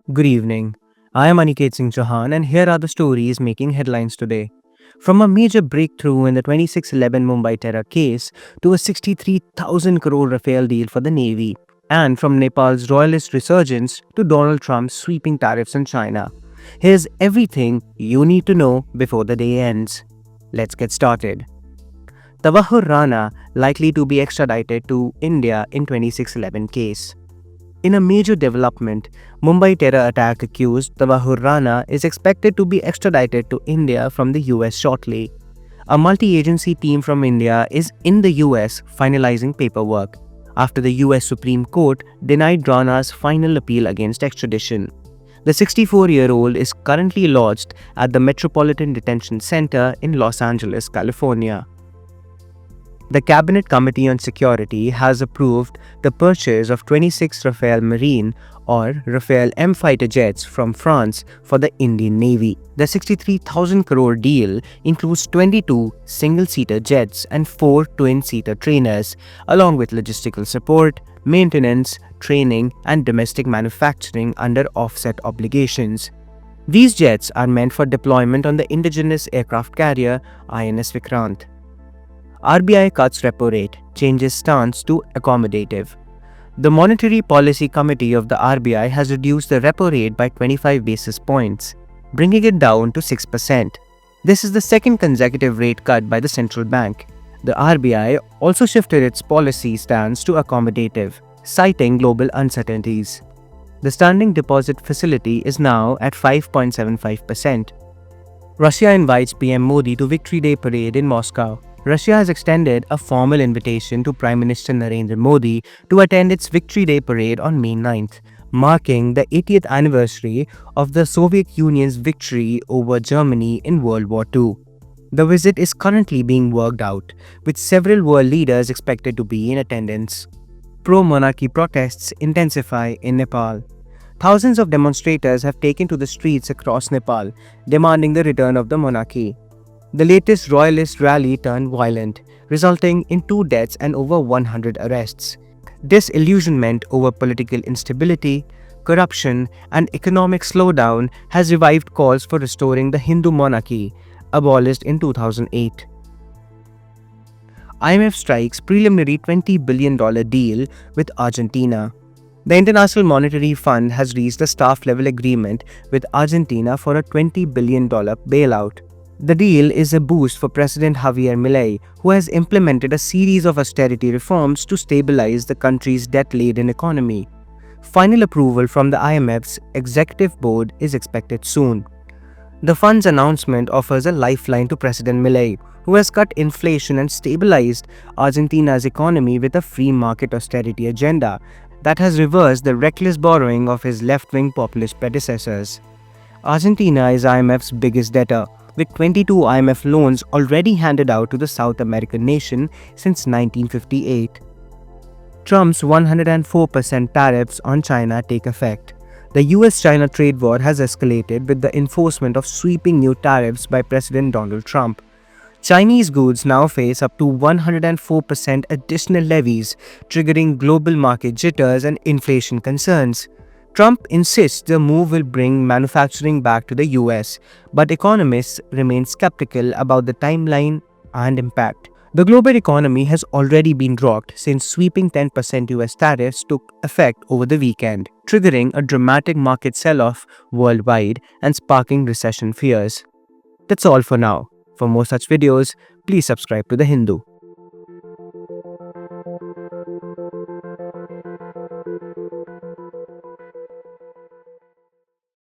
Good evening. I am Aniket Singh Chauhan, and here are the stories making headlines today. From a major breakthrough in the 2611 Mumbai terror case to a 63,000 crore Rafale deal for the Navy, and from Nepal's royalist resurgence to Donald Trump's sweeping tariffs on China. Here's everything you need to know before the day ends. Let's get started. Tahawwur Rana likely to be extradited to India in 2611 case. In a major development, Mumbai terror attack accused Tahawwur Rana is expected to be extradited to India from the US shortly. A multi-agency team from India is in the US finalizing paperwork after the US Supreme Court denied Rana's final appeal against extradition. The 64-year-old is currently lodged at the Metropolitan Detention Center in Los Angeles, California. The Cabinet Committee on Security has approved the purchase of 26 Rafale Marine or Rafale M fighter jets from France for the Indian Navy. The 63,000 crore deal includes 22 single-seater jets and 4 twin-seater trainers, along with logistical support, maintenance, training, and domestic manufacturing under offset obligations. These jets are meant for deployment on the indigenous aircraft carrier INS Vikrant. RBI cuts repo rate, changes stance to accommodative. The Monetary Policy Committee of the RBI has reduced the repo rate by 25 basis points, bringing it down to 6%. This is the second consecutive rate cut by the central bank. The RBI also shifted its policy stance to accommodative, citing global uncertainties. The standing deposit facility is now at 5.75%. Russia invites PM Modi to Victory Day parade in Moscow. Russia has extended a formal invitation to Prime Minister Narendra Modi to attend its Victory Day parade on May 9th, marking the 80th anniversary of the Soviet Union's victory over Germany in World War II. The visit is currently being worked out, with several world leaders expected to be in attendance. Pro-monarchy protests intensify in Nepal. Thousands of demonstrators have taken to the streets across Nepal, demanding the return of the monarchy. The latest royalist rally turned violent, resulting in 2 deaths and over 100 arrests. Disillusionment over political instability, corruption, and economic slowdown has revived calls for restoring the Hindu monarchy, abolished in 2008. IMF strikes preliminary $20 billion deal with Argentina. The International Monetary Fund has reached a staff-level agreement with Argentina for a $20 billion bailout. The deal is a boost for President Javier Milei, who has implemented a series of austerity reforms to stabilize the country's debt-laden economy. Final approval from the IMF's executive board is expected soon. The fund's announcement offers a lifeline to President Milei, who has cut inflation and stabilized Argentina's economy with a free market austerity agenda that has reversed the reckless borrowing of his left-wing populist predecessors. Argentina is IMF's biggest debtor, with 22 IMF loans already handed out to the South American nation since 1958. Trump's 104% tariffs on China take effect. The US-China trade war has escalated with the enforcement of sweeping new tariffs by President Donald Trump. Chinese goods now face up to 104% additional levies, triggering global market jitters and inflation concerns. Trump insists the move will bring manufacturing back to the US, but economists remain skeptical about the timeline and impact. The global economy has already been rocked since sweeping 10% US tariffs took effect over the weekend, triggering a dramatic market sell-off worldwide and sparking recession fears. That's all for now. For more such videos, please subscribe to The Hindu.